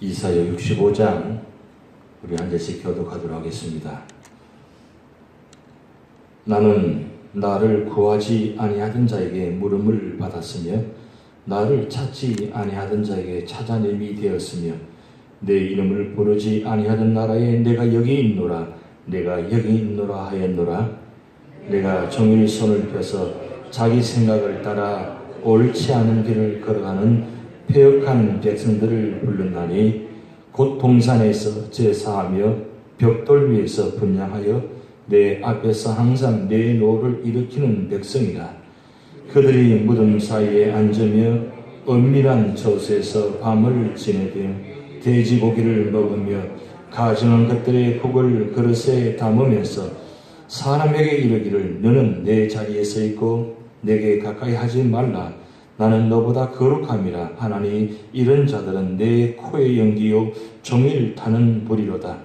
이사야 65장 우리 한 절씩 교독하도록 하겠습니다. 나는 나를 구하지 아니하던 자에게 물음을 받았으며 나를 찾지 아니하던 자에게 찾아냄이 되었으며 내 이름을 부르지 아니하던 나라에 내가 여기 있노라 내가 여기 있노라 하였노라. 내가 종일 손을 펴서 자기 생각을 따라 옳지 않은 길을 걸어가는 패역한 백성들을 부르나니 곧 동산에서 제사하며 벽돌 위에서 분향하여 내 앞에서 항상 내 노를 일으키는 백성이라. 그들이 무덤 사이에 앉으며 은밀한 저수에서 밤을 지내며 돼지고기를 먹으며 가증한 것들의 국을 그릇에 담으면서 사람에게 이르기를 너는 내 자리에 서 있고 내게 가까이 하지 말라. 나는 너보다 거룩함이라 하나니 이런 자들은 내 코의 연기요 종일 타는 불이로다.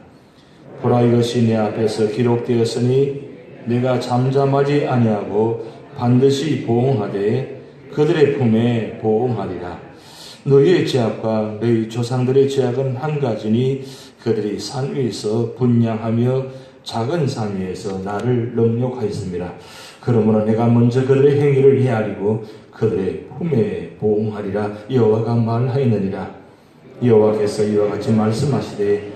보라 이것이 내 앞에서 기록되었으니 내가 잠잠하지 아니하고 반드시 보응하되 그들의 품에 보응하리라. 너희의 죄악과 너희 조상들의 죄악은 한 가지니 그들이 산 위에서 분향하며 작은 산 위에서 나를 능욕하였습니다. 그러므로 내가 먼저 그들의 행위를 헤아리고 그들의 품에 보응하리라. 여호와가 말하였느니라. 여호와께서 이와 같이 말씀하시되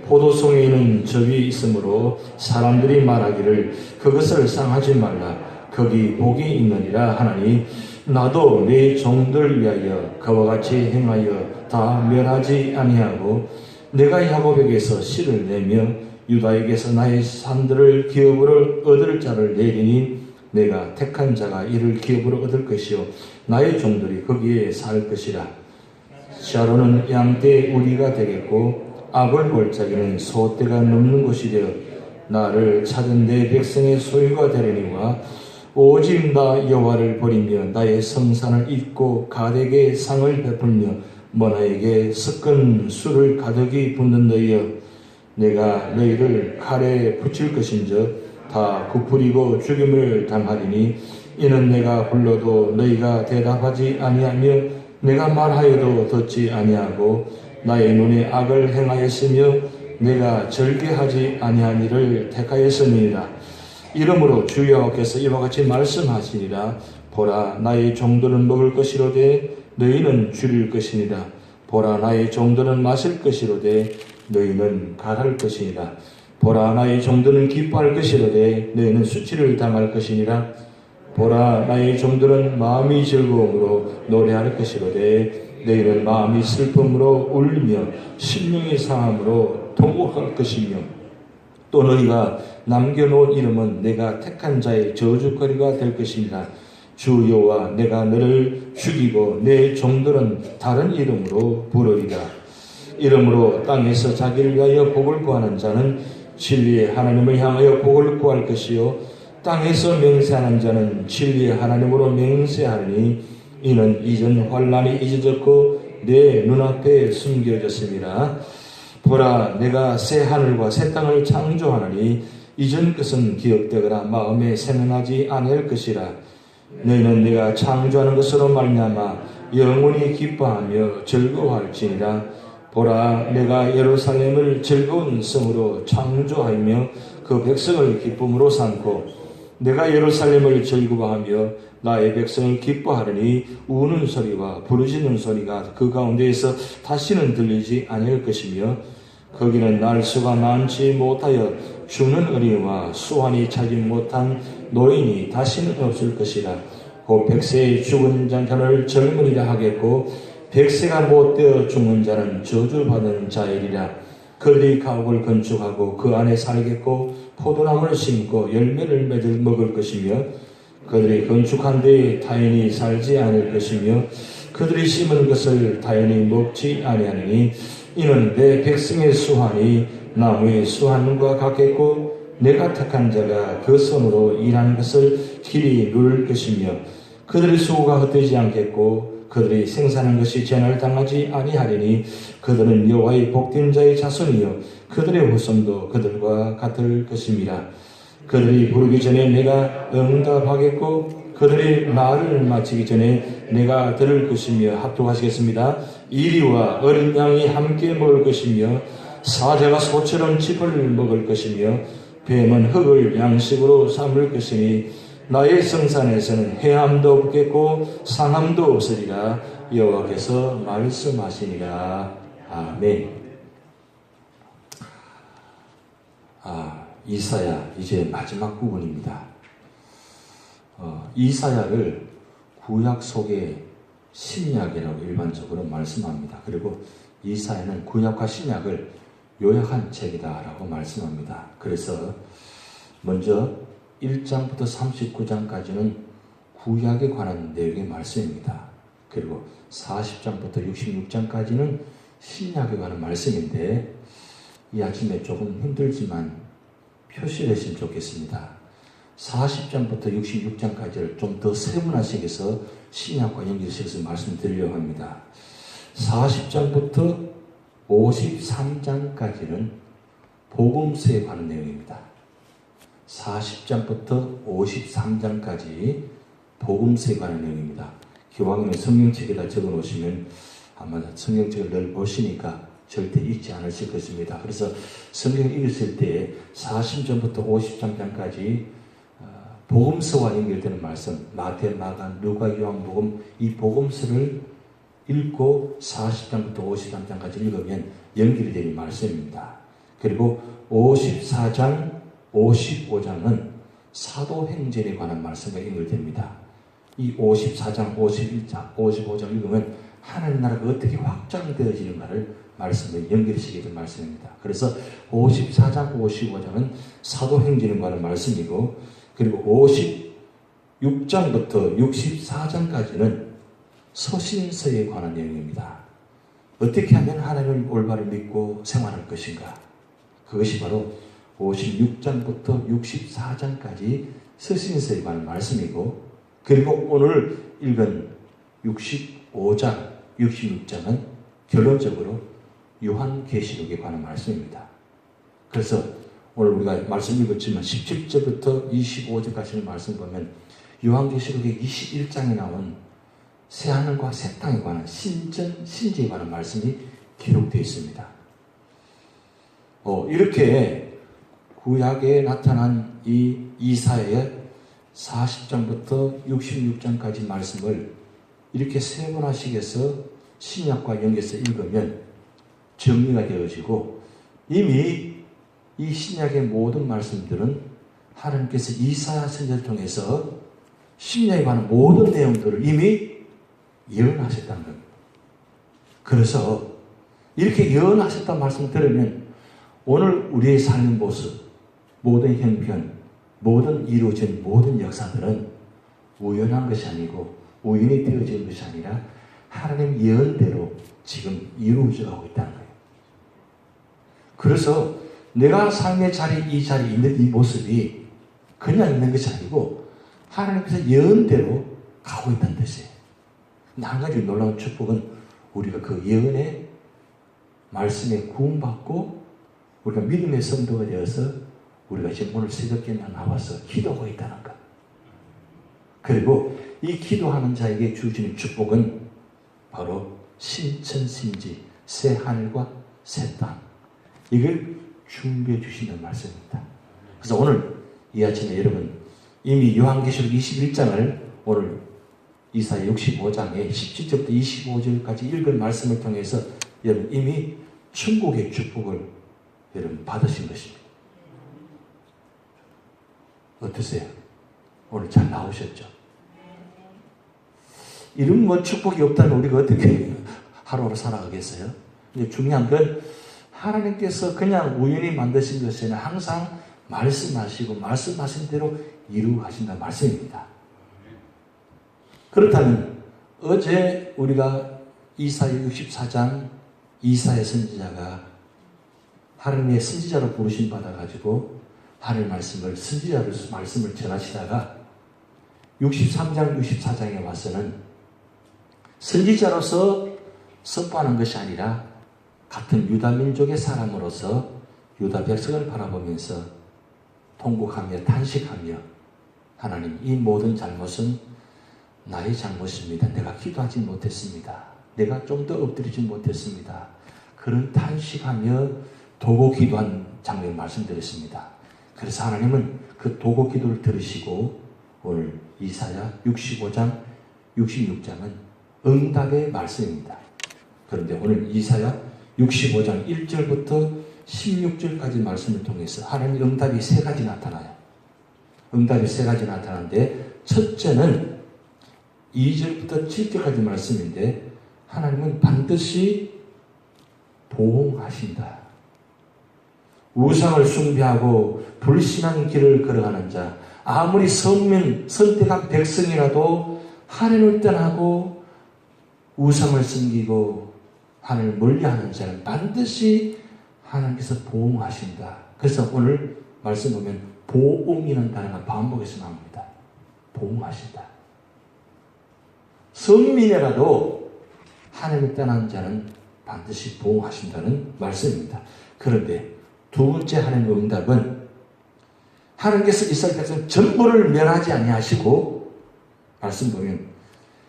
포도송이는 적이 있으므로 사람들이 말하기를 그것을 상하지 말라. 거기 복이 있느니라 하나니 나도 내 종들 위하여 그와 같이 행하여 다 멸하지 아니하고 내가 야곱에게서 씨를 내며 유다에게서 나의 산들을 기업으로 얻을 자를 내리니 내가 택한 자가 이를 기업으로 얻을 것이요 나의 종들이 거기에 살 것이라. 샤론은 양떼 우리가 되겠고 아벌 골짜기는 소떼가 넘는 곳이 되어 나를 찾은 내 백성의 소유가 되려니와 오직 나 여호와를 버리며 나의 성산을 잊고 가덱에 상을 베풀며 머나에게 섞은 술을 가득히 붓는 너희여 내가 너희를 칼에 붙일 것인즉 다 굽으리고 죽임을 당하리니 이는 내가 불러도 너희가 대답하지 아니하며 내가 말하여도 듣지 아니하고 나의 눈에 악을 행하였으며 내가 절개하지 아니한 일을 택하였음이니라. 이러므로 주 여호와께서 이와 같이 말씀하시니라. 보라 나의 종들은 먹을 것이로되 너희는 줄일 것이니라. 보라 나의 종들은 마실 것이로되 너희는 갈할 것이니라. 보라 나의 종들은 기뻐할 것이로되 너희는 수치를 당할 것이니라. 보라 나의 종들은 마음이 즐거움으로 노래할 것이로되 너희는 마음이 슬픔으로 울며 심령이 상함으로 통곡할 것이며 또 너희가 남겨놓은 이름은 내가 택한 자의 저주거리가 될 것이니라. 주 여호와 내가 너를 죽이고 내 종들은 다른 이름으로 부르리라. 이러므로 땅에서 자기를 위하여 복을 구하는 자는 진리의 하나님을 향하여 복을 구할 것이요 땅에서 맹세하는 자는 진리의 하나님으로 맹세하리니 이는 이전 환난이 잊어졌고 내 눈앞에 숨겨졌습니다. 보라 내가 새 하늘과 새 땅을 창조하노니 이전 것은 기억되거나 마음에 생각나지 아니할 것이라. 너희는 내가 창조하는 것으로 말미암아 영원히 기뻐하며 즐거워할지니라. 보라 내가 예루살렘을 즐거운 성으로 창조하며 그 백성을 기쁨으로 삼고 내가 예루살렘을 즐거워하며 나의 백성을 기뻐하리니 우는 소리와 부르짖는 소리가 그 가운데에서 다시는 들리지 아니할 것이며 거기는 날수가 많지 못하여 죽는 어린이와 수완이 차지 못한 노인이 다시는 없을 것이라. 곧 100세에 죽은 자를 젊은이라 하겠고 100세가 못되어 죽는 자는 저주받은 자이리라. 그들이 가옥을 건축하고 그 안에 살겠고 포도나무를 심고 열매를 먹을 것이며 그들이 건축한 데에 타인이 살지 않을 것이며 그들이 심은 것을 타인이 먹지 아니하느니 이는 내 백성의 수환이 나무의 수환과 같겠고 내가 택한 자가 그 손으로 일한 것을 길이 누릴 것이며 그들의 수고가 헛되지 않겠고 그들이 생산한 것이 재난을 당하지 아니하리니 그들은 여호와의 복된 자의 자손이요 그들의 후손도 그들과 같을 것입니다. 그들이 부르기 전에 내가 응답하겠고 그들이 말을 마치기 전에 내가 들을 것이며 합독하시겠습니다. 이리와 어린 양이 함께 먹을 것이며 사자가 소처럼 짚을 먹을 것이며 뱀은 흙을 양식으로 삼을 것이니 나의 성산에서는 해함도 없겠고 상함도 없으리라 여호와께서 말씀하시니라. 아멘. 이사야 이제 마지막 부분입니다. 이사야를 구약 속의 신약이라고 일반적으로 말씀합니다. 그리고 이사야는 구약과 신약을 요약한 책이다라고 말씀합니다. 그래서 먼저 1장부터 39장까지는 구약에 관한 내용의 말씀입니다. 그리고 40장부터 66장까지는 신약에 관한 말씀인데 이 아침에 조금 힘들지만 표시되시면 좋겠습니다. 40장부터 66장까지를 좀 더 세분화시켜서 신약과 연결시켜서 말씀드리려고 합니다. 40장부터 53장까지는 복음서에 관한 내용입니다. 40장부터 53장까지 복음서에 관한 내용입니다. 기왕이면 성경책에다 적어 놓으시면 아마 성경책을 늘 보시니까 절대 잊지 않으실 것입니다. 그래서 성경을 읽으실 때 40장부터 53장까지 복음서와 연결되는 말씀, 마태, 마가, 누가, 요한복음 이 복음서를 읽고 40장부터 53장까지 읽으면 연결이 되는 말씀입니다. 그리고 54장, 55장은 사도행전에 관한 말씀과 연결됩니다. 이 54장, 51장, 55장 읽으면 하나님 나라가 어떻게 확장되어지는가를 말씀에 연결시키게 된 말씀입니다. 그래서 54장, 55장은 사도행전에 관한 말씀이고 그리고 56장부터 64장까지는 서신서에 관한 내용입니다. 어떻게 하면 하나님을 올바로 믿고 생활할 것인가? 그것이 바로 56장부터 64장까지 서신서에 관한 말씀이고 그리고 오늘 읽은 65장, 66장은 결론적으로 요한계시록에 관한 말씀입니다. 그래서 오늘 우리가 말씀 읽었지만 17절부터 25절까지의 말씀 보면 요한계시록의 21장에 나온 새하늘과 새 땅에 관한 신전, 신지에 관한 말씀이 기록되어 있습니다. 이렇게 구약에 나타난 이 이사야의 40장부터 66장까지 말씀을 이렇게 세분화식해서 신약과 연결해서 읽으면 정리가 되어지고 이미 이 신약의 모든 말씀들은 하나님께서 이사야 선지자를 통해서 신약에 관한 모든 내용들을 이미 예언하셨다는 겁니다. 그래서 이렇게 예언하셨다는 말씀을 들으면 오늘 우리의 삶의 모습, 모든 형편, 모든 이루어진 모든 역사들은 우연한 것이 아니고 우연히 되어진 것이 아니라 하나님 예언대로 지금 이루어져 가고 있다는 거예요. 그래서 내가 삶의 자리, 이 자리에 있는 이 모습이 그냥 있는 것이 아니고 하나님께서 예언대로 가고 있다는 뜻이에요. 근데 한 가지 놀라운 축복은 우리가 그 예언의 말씀에 구원받고 우리가 믿음의 성도가 되어서 우리가 지금 오늘 새벽에 나와서 기도하고 있다는 것. 그리고 이 기도하는 자에게 주시는 축복은 바로 신천신지, 새 하늘과 새 땅. 이걸 준비해 주신다는 말씀입니다. 그래서 오늘 이 아침에 여러분 이미 요한계시록 21장을 오늘 이사야 65장에 17절부터 25절까지 읽은 말씀을 통해서 여러분 이미 천국의 축복을 여러분 받으신 것입니다. 어떠세요? 오늘 잘 나오셨죠? 이런 뭐 축복이 없다면 우리가 어떻게 하루하루 살아가겠어요? 근데 중요한 건 하나님께서 그냥 우연히 만드신 것이 아니라 항상 말씀하시고 말씀하신 대로 이루어가신다는 말씀입니다. 그렇다면 어제 우리가 이사야 64장 이사야 선지자가 하나님의 선지자로 부르심 받아가지고 하나님의 말씀을 선지자로 말씀을 전하시다가 63장 64장에 와서는 선지자로서 선포하는 것이 아니라 같은 유다 민족의 사람으로서 유다 백성을 바라보면서 통곡하며 탄식하며 하나님, 이 모든 잘못은 나의 잘못입니다. 내가 기도하지 못했습니다. 내가 좀 더 엎드리지 못했습니다. 그런 탄식하며 도고 기도한 장면 말씀드렸습니다. 그래서 하나님은 그 도고 기도를 들으시고 오늘 이사야 65장, 66장은 응답의 말씀입니다. 그런데 오늘 이사야 65장 1절부터 16절까지 말씀을 통해서 하나님의 응답이 세 가지 나타나요. 응답이 세 가지 나타나는데 첫째는 2절부터 7절까지 말씀인데 하나님은 반드시 보응하신다. 우상을 숭배하고 불신한 길을 걸어가는 자, 아무리 선택한 백성이라도 하나님을 떠나고 우상을 섬기고 하나님을 멀리하는 자는 반드시 하나님께서 보응하신다. 그래서 오늘 말씀 보면 보응이라는 단어가 반복해서 나옵니다. 보응하신다. 선민이라도 하나님을 떠난 자는 반드시 보응하신다는 말씀입니다. 그런데 두 번째 하나님의 응답은 하나님께서 이스라엘 백성 전부를 멸하지 아니하시고 말씀 보면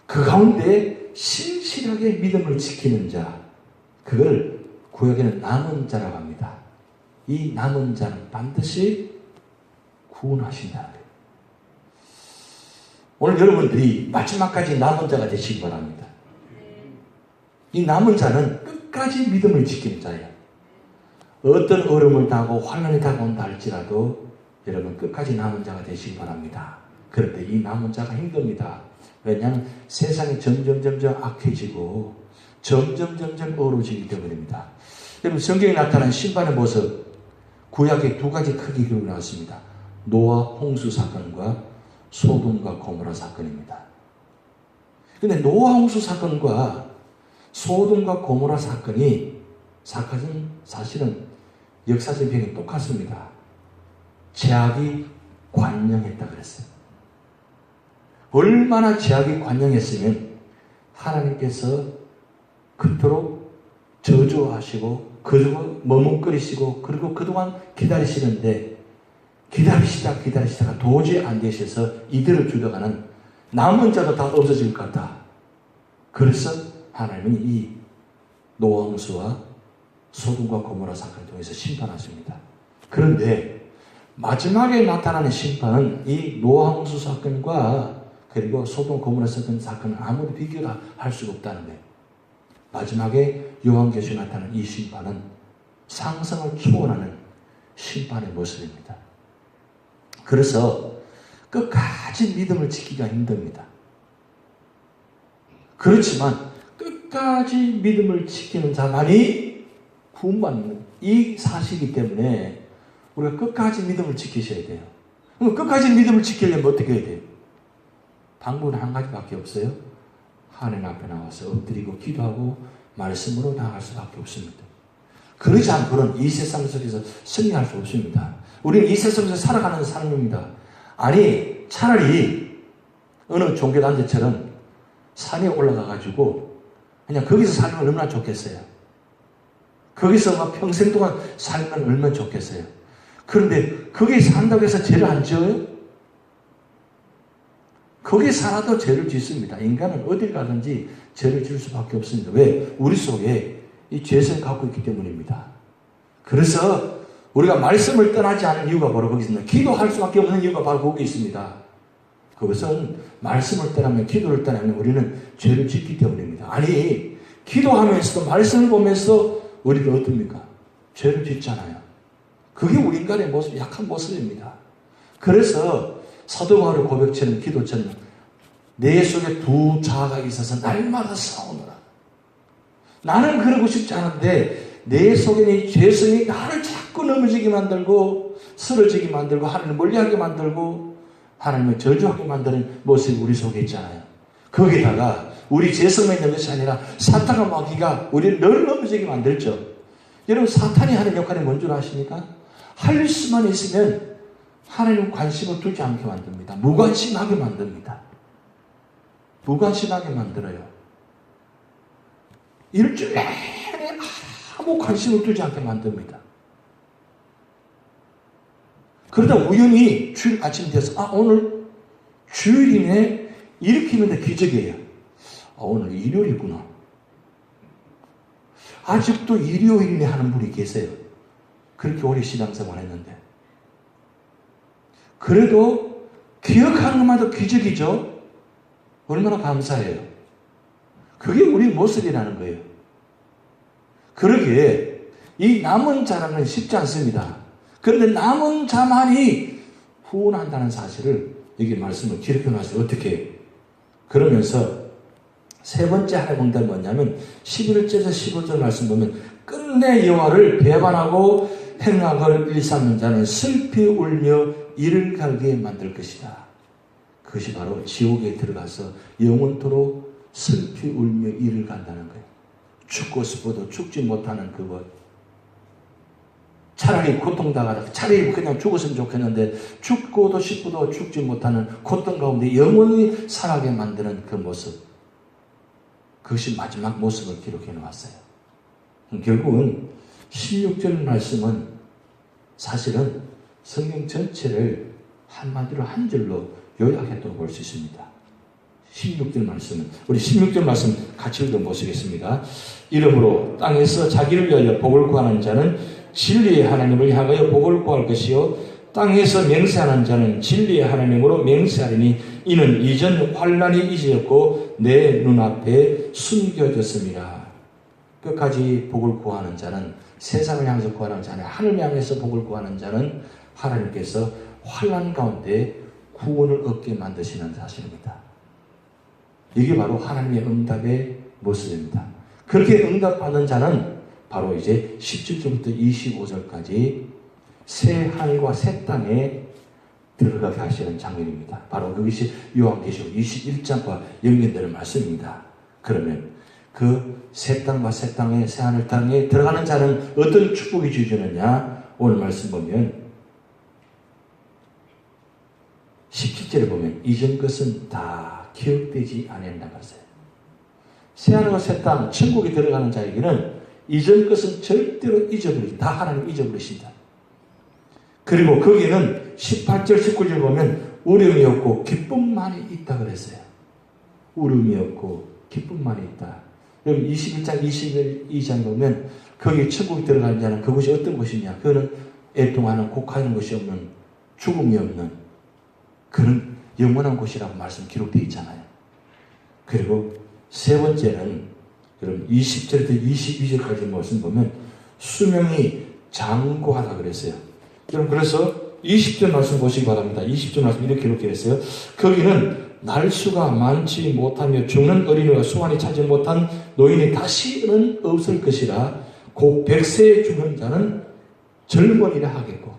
그 가운데 신실하게 믿음을 지키는 자, 그걸 구약에는 남은 자라고 합니다. 이 남은 자는 반드시 구원하신다는 거예요. 오늘 여러분들이 마지막까지 남은 자가 되시기 바랍니다. 이 남은 자는 끝까지 믿음을 지키는 자예요. 어떤 어려움을 당하고 환난이 다가온다 할지라도 여러분 끝까지 남은 자가 되시기 바랍니다. 그런데 이 남은 자가 힘듭니다. 왜냐하면 세상이 점점 악해지고 점점 어려워지기 때문입니다. 여러분 성경에 나타난 심판의 모습, 구약에 두 가지 크게 기록이 나왔습니다. 노아 홍수 사건과 소돔과 고모라 사건입니다. 그런데 노아 홍수 사건과 소돔과 고모라 사건은 사실은 역사적 배경이 똑같습니다. 죄악이 관영했다 그랬어요. 얼마나 죄악이 관영했으면 하나님께서 그토록 저주하시고 그동안 머뭇거리시고 그리고 그동안 기다리시는데 기다리시다가 도저히 안 되셔서 이들을 죽여가는 남은 자도 다 없어질 것 같다. 그래서 하나님은 이 노아 홍수와 소돔과 고모라 사건을 통해서 심판하십니다. 그런데 마지막에 나타나는 심판은 이 노아 홍수 사건과 그리고 소돔 고모라 사건은 아무리 비교할 수가 없다는 거예요. 마지막에 요한계시에 나타나는 이 심판은 상상을 초월하는 심판의 모습입니다. 그래서 끝까지 믿음을 지키기가 힘듭니다. 그렇지만 끝까지 믿음을 지키는 자만이 구원받는 이 사실이기 때문에 우리가 끝까지 믿음을 지키셔야 돼요. 그럼 끝까지 믿음을 지키려면 어떻게 해야 돼요? 방법은 한 가지밖에 없어요. 하나님 앞에 나와서 엎드리고 기도하고 말씀으로 나아갈 수밖에 없습니다. 그러지 않고는 이 세상 속에서 승리할 수 없습니다. 우리는 이 세상에서 살아가는 사람입니다. 아니 차라리 어느 종교단체처럼 산에 올라가가지고 그냥 거기서 살면 얼마나 좋겠어요. 거기서 막 평생 동안 살면 얼마나 좋겠어요. 그런데 거기에 산다고 해서 죄를 안 지어요? 거기에 살아도 죄를 짓습니다. 인간은 어딜 가든지 죄를 지을 수밖에 없습니다. 왜? 우리 속에 이 죄성을 갖고 있기 때문입니다. 그래서 우리가 말씀을 떠나지 않은 이유가 바로 거기 있습니다. 기도할 수밖에 없는 이유가 바로 거기 있습니다. 그것은 말씀을 떠나면, 기도를 떠나면 우리는 죄를 짓기 때문입니다. 아니, 기도하면서도 말씀을 보면서 우리가 어떻습니까? 죄를 짓잖아요. 그게 우리 인간의 모습, 약한 모습입니다. 그래서 사도 바울의 고백처럼, 기도처럼 내 속에 두 자아가 있어서 날마다 싸우느라. 나는 그러고 싶지 않은데 내 속에 이 죄성이 나를 자꾸 넘어지게 만들고 쓰러지게 만들고 하나님을 멀리하게 만들고 하나님을 저주하게 만드는 모습이 우리 속에 있잖아요. 거기다가 우리 죄성에 있는 것이 아니라 사탄과 마귀가 우리를 늘 넘어지게 만들죠. 여러분, 사탄이 하는 역할이 뭔 줄 아십니까? 할 수만 있으면 하나님 관심을 두지 않게 만듭니다. 무관심하게 만듭니다. 무관심하게 만들어요. 일주일 내내 아무 관심을 두지 않게 만듭니다. 그러다 우연히 주일 아침이 되어서 오늘 주일이네 이렇게 있는데 기적이에요. 오늘 일요일이구나. 아직도 일요일이네 하는 분이 계세요. 그렇게 오래 신앙생활 했는데. 그래도 기억하는 것만도 기적이죠. 얼마나 감사해요. 그게 우리 모습이라는 거예요. 그러기에 이 남은 자라는 쉽지 않습니다. 그런데 남은 자만이 후원한다는 사실을 여기 말씀을 기록해 놨어요. 어떻게? 그러면서 세 번째 하나님 응답이 뭐냐면 11절에서 15절 말씀 보면 끝내 여호와를 배반하고 행악을 일삼는 자는 슬피 울며 이를 갈게 만들 것이다. 그것이 바로 지옥에 들어가서 영원토록 슬피 울며 이를 간다는 거예요. 죽고 싶어도 죽지 못하는 그것. 차라리 고통당하다. 차라리 그냥 죽었으면 좋겠는데 죽고도 싶어도 죽지 못하는 고통 가운데 영원히 살아게 만드는 그 모습. 그것이 마지막 모습을 기록해 놓았어요. 결국은 16절 말씀은 사실은 성경 전체를 한마디로 한 줄로 요약했다고 볼 수 있습니다. 16절 말씀은 우리 16절 말씀 같이 읽어보시겠습니다. 이러므로 땅에서 자기를 위하여 복을 구하는 자는 진리의 하나님을 향하여 복을 구할 것이요 땅에서 맹세하는 자는 진리의 하나님으로 맹세하리니 이는 이전 환난이 잊어졌고 내 눈앞에 숨겨졌습니다. 끝까지 복을 구하는 자는 세상을 향해서 구하는 자는 하늘을 향해서 복을 구하는 자는 하나님께서 환난 가운데 구원을 얻게 만드시는 사실입니다. 이게 바로 하나님의 응답의 모습입니다. 그렇게 응답받는 자는 바로 이제 17절부터 25절까지 새 하늘과 새 땅에 들어가게 하시는 장면입니다. 바로 그것이 요한계시록 21장과 연결되는 말씀입니다. 그러면 그 새 땅과 새 땅에 새 하늘 땅에 들어가는 자는 어떤 축복이 주어지느냐? 오늘 말씀 보면 17절에 보면 이전 것은 다 기억되지 않는다고 하세요. 새 하늘과 새 땅, 천국에 들어가는 자에게는 이전 것은 절대로 잊어버리지, 다 하나님 잊어버리신다. 그리고 거기에는 18절, 19절 보면 우름이 없고 기쁨만이 있다 그랬어요. 우름이 없고 기쁨만이 있다. 여기 21장, 22장 보면 거기 천국에 들어가는 자는 그것이 어떤 곳이냐? 그거는 애통하는, 곡하는 것이 없는, 죽음이 없는 그런 영원한 곳이라고 말씀 기록되어 있잖아요. 그리고 세 번째는 여러분 20절부터 22절까지 말씀 보면 수명이 장구하다 그랬어요. 여러분 그래서 20절 말씀 보시기 바랍니다. 20절 말씀 이렇게 기록되어 있어요. 거기는 날수가 많지 못하며 죽는 어린이와 수완이 차지 못한 노인이 다시는 없을 것이라 곧 100세에 죽는 자는 젊은이라 하겠고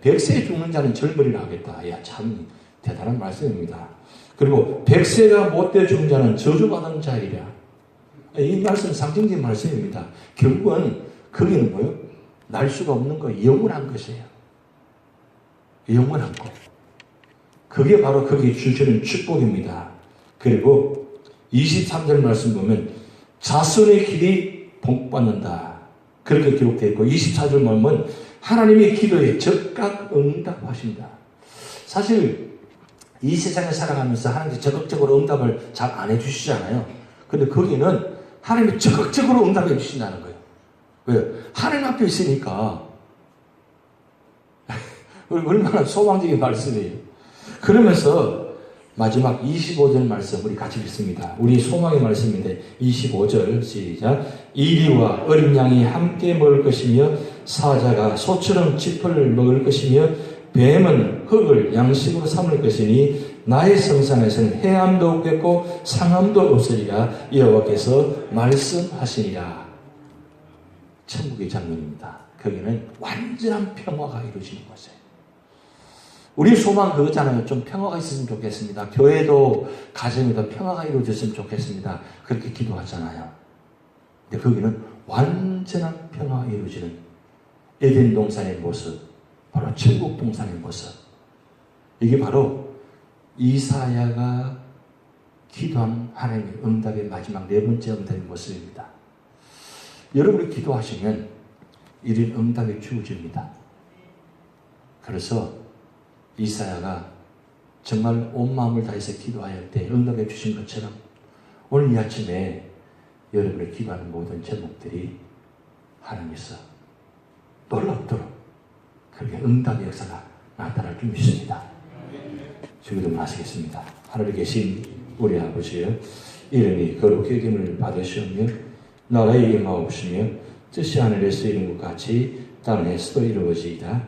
100세에 죽는 자는 젊은이라 하겠다. 야, 참 대단한 말씀입니다. 그리고 100세가 못돼 죽는 자는 저주받은 자이랴. 이 말씀은 상징적인 말씀입니다. 결국은 거기는 뭐예요? 날수가 없는 거, 영원한 것이에요. 영원한 것. 그게 바로 거기 주시는 축복입니다. 그리고 23절 말씀 보면 자손의 길이 복받는다. 그렇게 기록되어 있고 24절 보면 하나님의 기도에 적각 응답하신다. 사실 이 세상에 살아가면서 하나님께 적극적으로 응답을 잘 안 해주시잖아요. 근데 거기는 하나님이 적극적으로 응답해 주신다는 거예요. 왜요? 하나님 앞에 있으니까 얼마나 소망적인 말씀이에요. 그러면서 마지막 25절 말씀 우리 같이 읽습니다. 우리 소망의 말씀인데 25절 시작. 이리와 어린 양이 함께 먹을 것이며 사자가 소처럼 짚을 먹을 것이며 뱀은 흙을 양식으로 삼을 것이니 나의 성산에서는 해함도 없겠고 상함도 없으리라 여호와께서 말씀하시니라. 천국의 장면입니다. 거기는 완전한 평화가 이루어지는 곳이에요. 우리 소망 그거잖아요. 좀 평화가 있었으면 좋겠습니다. 교회도 가정에도 평화가 이루어졌으면 좋겠습니다. 그렇게 기도하잖아요. 근데 거기는 완전한 평화가 이루어지는 에덴 동산의 모습, 바로 천국 동산의 모습. 이게 바로 이사야가 기도한 하나님의 응답의 마지막 네 번째 응답의 모습입니다. 여러분이 기도하시면 이런 응답이 주어집니다. 그래서 이사야가 정말 온 마음을 다해서 기도하였을 때 응답해 주신 것처럼 오늘 이 아침에 여러분의 기도하는 모든 제목들이 하나님께서 놀랍도록 그렇게 응답의 역사가 나타날 줄 믿습니다. 주기도문 하시겠습니다. 하늘에 계신 우리 아버지여, 이름이 거룩히 여김을 받으시오며 나라의 임하옵시며 뜻이 하늘에서 이룬 것 같이 땅에서도 이루어지이다.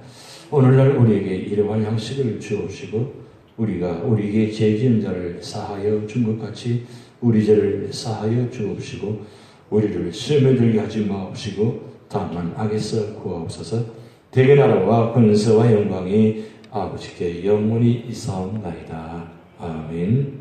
오늘날 우리에게 일용할 양식을 주옵시고 우리가 우리에게 죄 지은 자를 사하여 준 것 같이 우리 죄를 사하여 주옵시고 우리를 시험에 들게 하지 마옵시고 다만 악에서 구하옵소서. 대개 나라와 권세와 영광이 아버지께 영원히 있사옵나이다. 아멘.